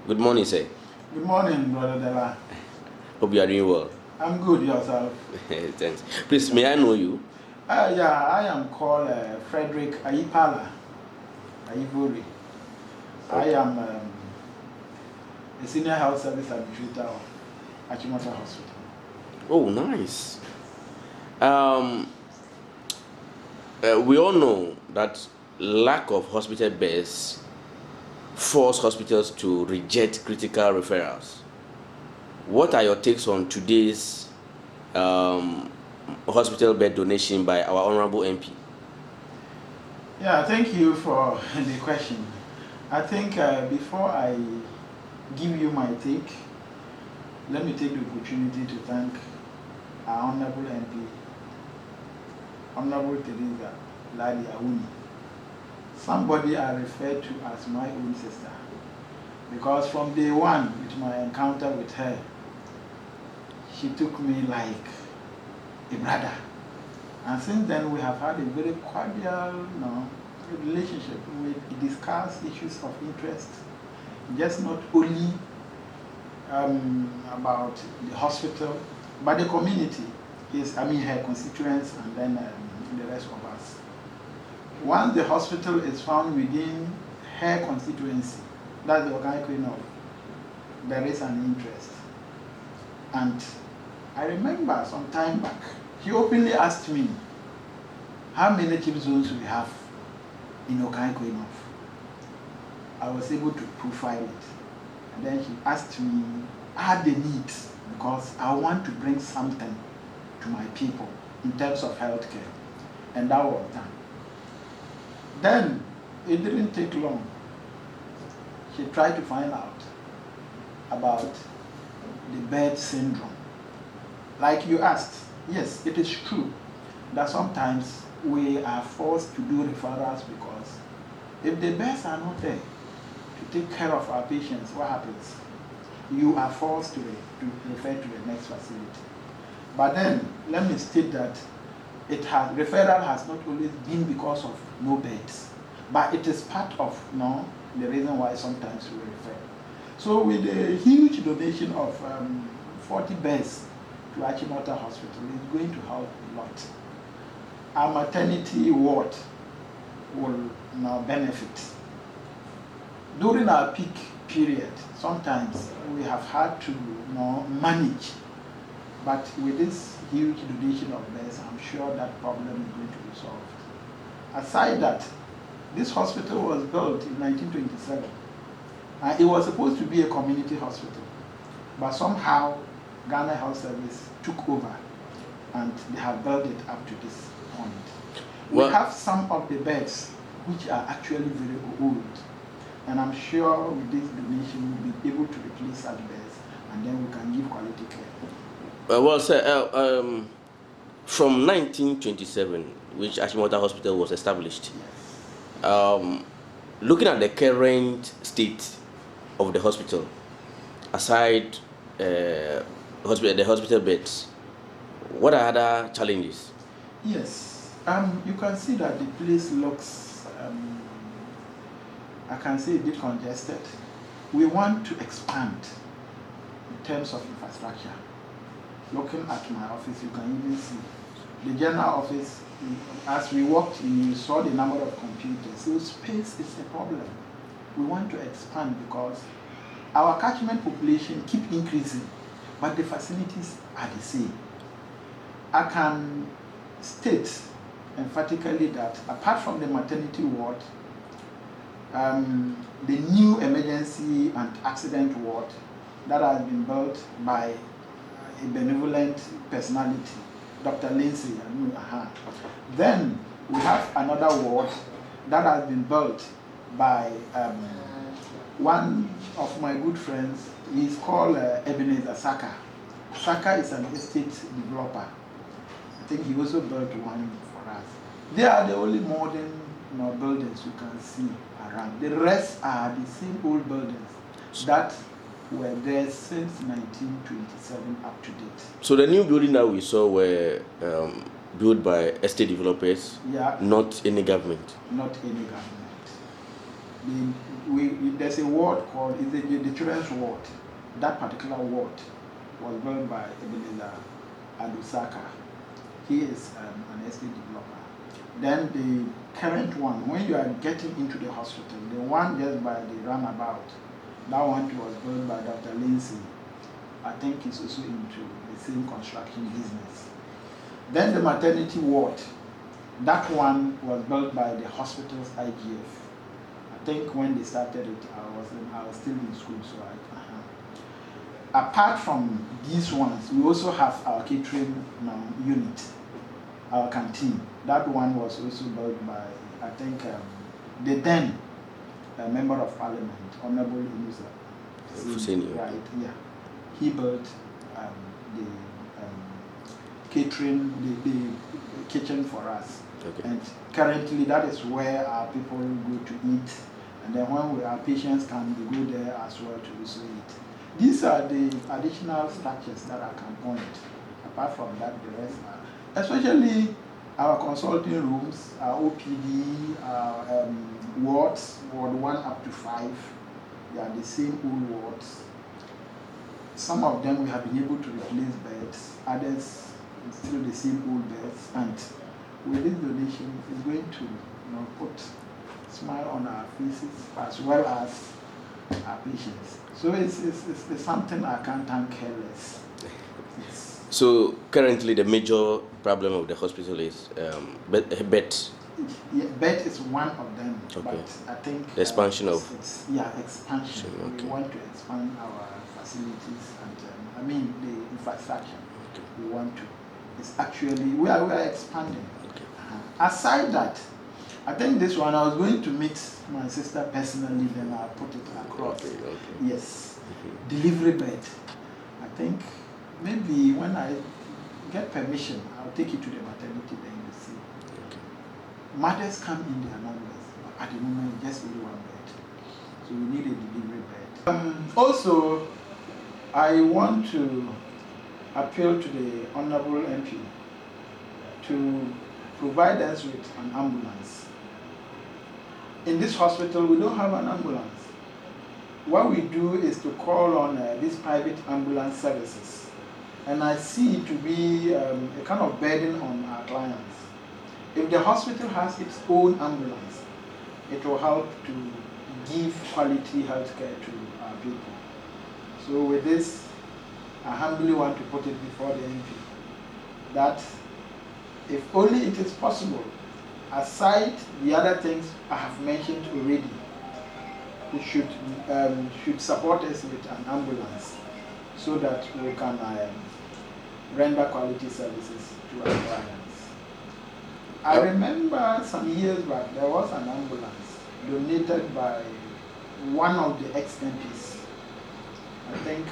Good morning, sir. Good morning, Brother Della. Hope you are doing well. I'm good, yourself? Thanks. Please, may I know you? Yeah, I am called Frederick Ayipala Ayivori. Okay. I am a senior health service administrator of ACHIMOTA Hospital. Oh, nice. We all know that lack of hospital beds force hospitals to reject critical referrals. What are your takes on today's hospital bed donation by our honorable MP? Yeah, thank you for the question. I think before I give you my take, let me take the opportunity to thank our honorable MP, Honorable Teresa Ladi Awuni. Somebody I refer to as my own sister, because from day one with my encounter with her, she took me like a brother, and since then we have had a very cordial relationship. We discuss issues of interest, just not only about the hospital, but the community, her constituents, and then the rest of us. Once the hospital is found within her constituency, that's the organic of, there is an interest. And I remember some time back, she openly asked me how many chip zones we have in organic enough. I was able to profile it. And then she asked me, are the needs, because I want to bring something to my people in terms of healthcare. And that was done. Then it didn't take long. She tried to find out about the bed syndrome. Like you asked, yes, it is true that sometimes we are forced to do referrals, because if the beds are not there to take care of our patients, what happens? You are forced to refer to the next facility. But then, let me state that referral has not always been because of no beds, but it is part of the reason why sometimes we refer. So with a huge donation of 40 beds to ACHIMOTA Hospital, it's going to help a lot. Our maternity ward will now benefit. During our peak period, sometimes we have had to manage, but with this huge donation of beds, I'm sure that problem is going to be solved. Aside that, this hospital was built in 1927. It was supposed to be a community hospital, but somehow Ghana Health Service took over, and they have built it up to this point. We have some of the beds which are actually very old, and I'm sure with this donation we'll be able to replace such beds, and then we can give quality care. Well, sir, from 1927, which ACHIMOTA Hospital was established, yes. Looking at the current state of the hospital, aside the hospital beds, what are other challenges? Yes, you can see that the place looks, I can say, a bit congested. We want to expand in terms of infrastructure. Looking at my office, you can even see the general office. As we walked in, you saw the number of computers. So space is a problem. We want to expand because our catchment population keep increasing, but the facilities are the same. I can state emphatically that apart from the maternity ward, the new emergency and accident ward that has been built by a benevolent personality, Dr. Lindsay. Then we have another ward that has been built by one of my good friends. He's called Ebenezer Saka. Saka is an estate developer. I think he also built one for us. They are the only modern buildings you can see around. The rest are the same old buildings that were there since 1927 up to date. So the new building that we saw were built by estate developers, yeah, not any government? Not any government. there's a ward called the children's ward. That particular ward was built by Ebenezer Adusaka. He is an estate developer. Then the current one, when you are getting into the hospital, the one just by the roundabout, that one was built by Dr. Lindsay. I think he's also into the same construction business. Then the maternity ward, that one was built by the hospital's IGF. I think when they started it, I was still in school, so Apart from these ones, we also have our catering unit, our canteen. That one was also built by, I think, the then Member of Parliament, Honorable Inusa. Right, yeah. He built the catering, the kitchen for us. Okay. And currently that is where our people go to eat. And then when our patients come, they go there as well to also eat. These are the additional structures that I can point. Apart from that, the rest are, especially our consulting rooms, our OPD, our wards, ward 1 up to 5, they are the same old wards. Some of them we have been able to replace beds, others still the same old beds, and with this donation, it's going to put a smile on our faces as well as our patients. So it's something I can't thank careless. So currently the major problem of the hospital is beds. Yeah, bed is one of them, okay. But I think the expansion of expansion. Okay. We want to expand our facilities and the infrastructure. Okay. We want to. It's actually we are expanding. Okay. Aside that, I think this one I was going to meet my sister personally, then I'll put it across. Okay. Yes. Delivery bed. I think maybe when I get permission, I'll take you to the maternity, then you see. Okay. Mothers come in their numbers, but at the moment, just only one bed. So we need a delivery bed. Also, I want to appeal to the Honorable MP to provide us with an ambulance. In this hospital, we don't have an ambulance. What we do is to call on these private ambulance services. And I see it to be a kind of burden on our clients. If the hospital has its own ambulance, it will help to give quality healthcare to our people. So with this, I humbly want to put it before the MP that if only it is possible, aside the other things I have mentioned already, it should support us with an ambulance so that we can render quality services to our clients. I remember some years back there was an ambulance donated by one of the ex-MPs, I think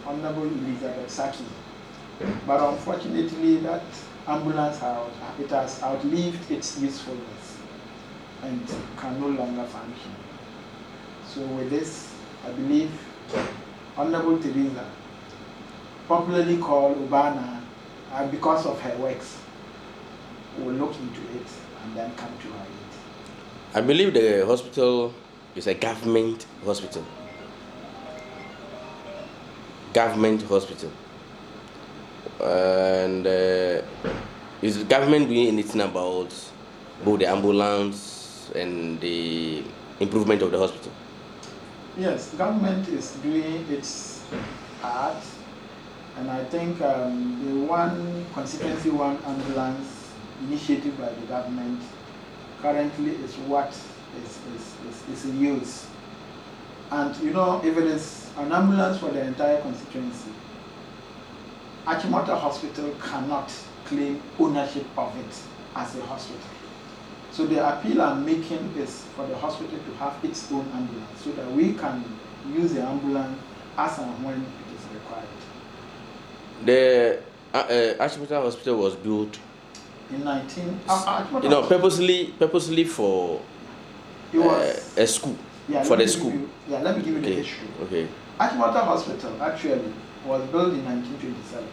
Honorable Elizabeth Saki, but unfortunately that ambulance has outlived its usefulness and can no longer function. So with this, I believe Honorable Teresa, popularly called Ubana, because of her works, will look into it and then come to our aid. I believe the hospital is a government hospital. Government hospital. And is the government doing anything about both the ambulance and the improvement of the hospital? Yes, government is doing its part, and I think the one constituency one ambulance initiative by the government currently is what is in use. And if it is an ambulance for the entire constituency, ACHIMOTA Hospital cannot claim ownership of it as a hospital. So the appeal I'm making is for the hospital to have its own ambulance so that we can use the ambulance as and when it is required. The ACHIMOTA Hospital was built in purposely for it was a school. Yeah, for the school. Let me give you the history. Okay. ACHIMOTA Hospital actually was built in 1927,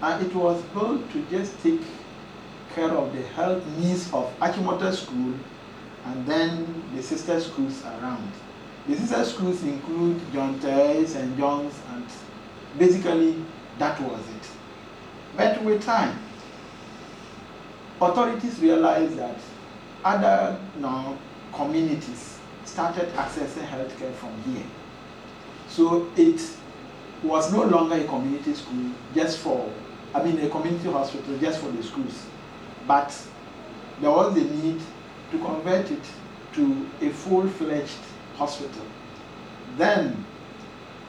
and it was built to just take care of the health needs of ACHIMOTA School and then the sister schools around. The sister schools include John Tay, St. John's, and basically that was it. But with time, authorities realized that other communities started accessing healthcare from here. So it was no longer a community school just for, a community hospital just for the schools. But there was the need to convert it to a full-fledged hospital. Then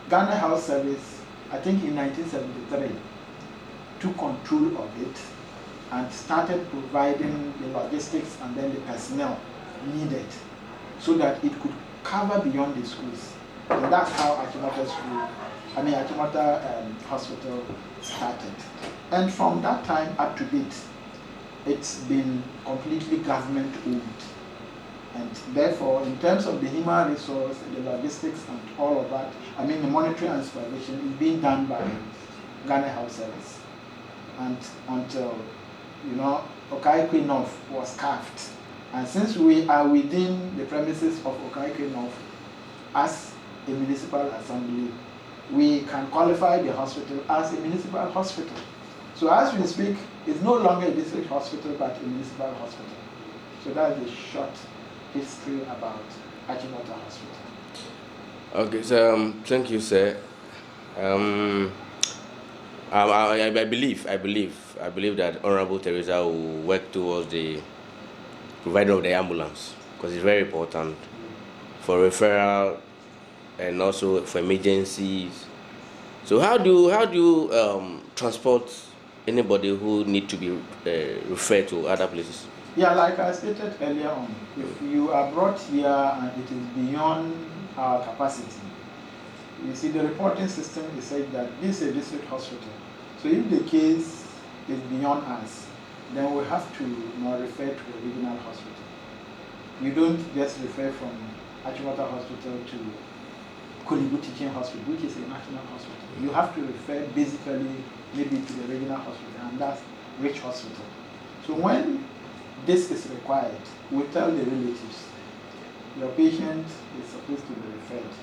Ghana Health Service, I think in 1973, took control of it and started providing the logistics and then the personnel needed so that it could cover beyond the schools. And that's how ACHIMOTA Hospital started. And from that time up to date, it's been completely government owned. And therefore, in terms of the human resource, the logistics and all of that, the monitoring and supervision is being done by Ghana Health Service. And until, Okaikwe North was carved. And since we are within the premises of Okaikwe North as a municipal assembly, we can qualify the hospital as a municipal hospital. So as we speak, it's no longer a district hospital, but a municipal hospital. So that's the short history about ACHIMOTA Hospital. Okay, so thank you, sir. I believe that Honorable Teresa will work towards the providing of the ambulance, because it's very important for referral and also for emergencies. So how do you transport anybody who need to be referred to other places? Yeah, like I stated earlier on, if you are brought here and it is beyond our capacity, you see the reporting system is said that this is a district hospital. So if the case is beyond us, then we have to refer to a regional hospital. You don't just refer from ACHIMOTA Hospital to Kolibu Teaching Hospital, which is a national hospital. You have to refer basically maybe to the regional hospital, and that's Rich Hospital. So when this is required, we tell the relatives, your patient is supposed to be referred,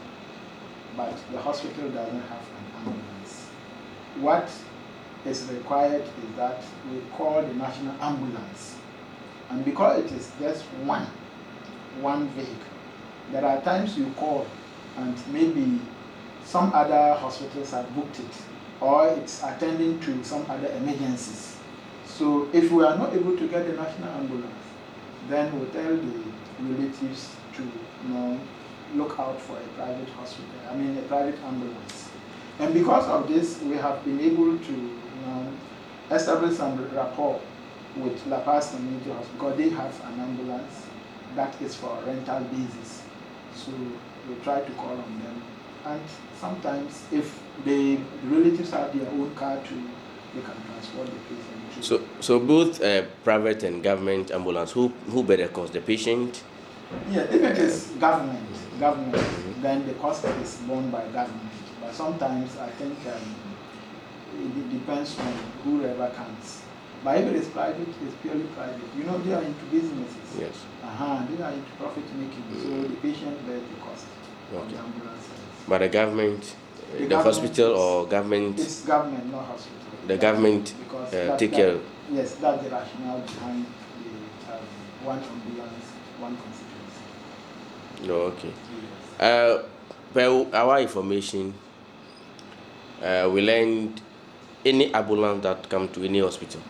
but the hospital doesn't have an ambulance. What is required is that we call the national ambulance. And because it is just one vehicle, there are times you call and maybe some other hospitals have booked it, or it's attending to some other emergencies. So if we are not able to get the national ambulance, then we tell the relatives to look out for a private hospital, a private ambulance. And because of this, we have been able to establish some rapport with La Paz Community Hospital, because they have an ambulance that is for a rental basis. So we try to call on them. And sometimes if the relatives have their own car too, they can transport the patient. So both private and government ambulance, who bear the cost? The patient? Yeah, if it is government, then the cost is borne by government. But sometimes I think it depends on whoever comes. But if it is private, it's purely private. They are into businesses. Yes. They are into profit making. So the patient bears the cost of the ambulance service. But the government, the hospital or government? It's government, not hospital. The government take care. Yes, that's the rationale behind the one ambulance, one constituency. Okay. Yes. Per our information, we learned any ambulance that come to any hospital,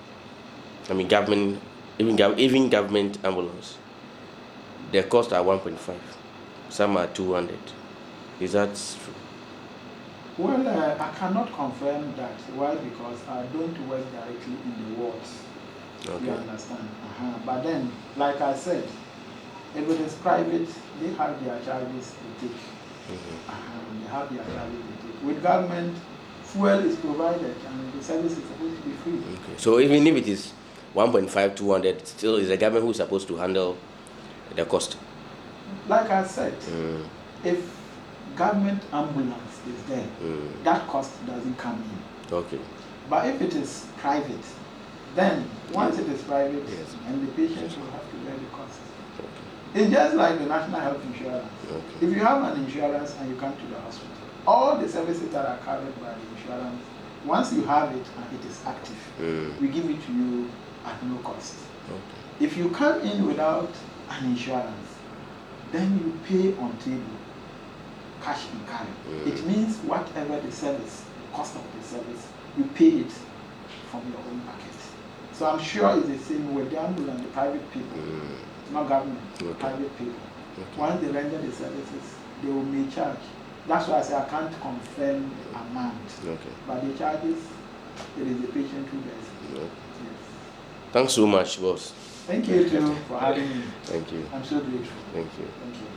government, even government ambulance, their costs are 1.5. Some are 200. Is that true? Well, I cannot confirm that. Why? Because I don't work directly in the wards. Okay. You understand? But then, like I said, if it is private, they have their charges to take. They have their charges to take. With government, fuel is provided and the service is supposed to be free. Okay. So even if it is 1.5, 200, still is the government who is supposed to handle the cost? Like I said, if government ambulance is there, that cost doesn't come in. Okay. But if it is private, then once it is private, and the patient will have to bear the cost. Okay. It's just like the national health insurance. Okay. If you have an insurance and you come to the hospital, all the services that are covered by the insurance, once you have it and it is active, we give it to you at no cost. Okay. If you come in without an insurance, then you pay on table, cash and carry. It means whatever the service, cost of the service, you pay it from your own pocket. So I'm sure it's the same with the ambulance, the private people, not government, private people. Okay. Once they render the services, they will may charge. That's why I say I can't confirm the amount. Okay. But the charges, it is the patient who does. Okay. Yes. Thanks so much, boss. Thank you too for having me. Thank you. I'm so grateful. Thank you. Thank you.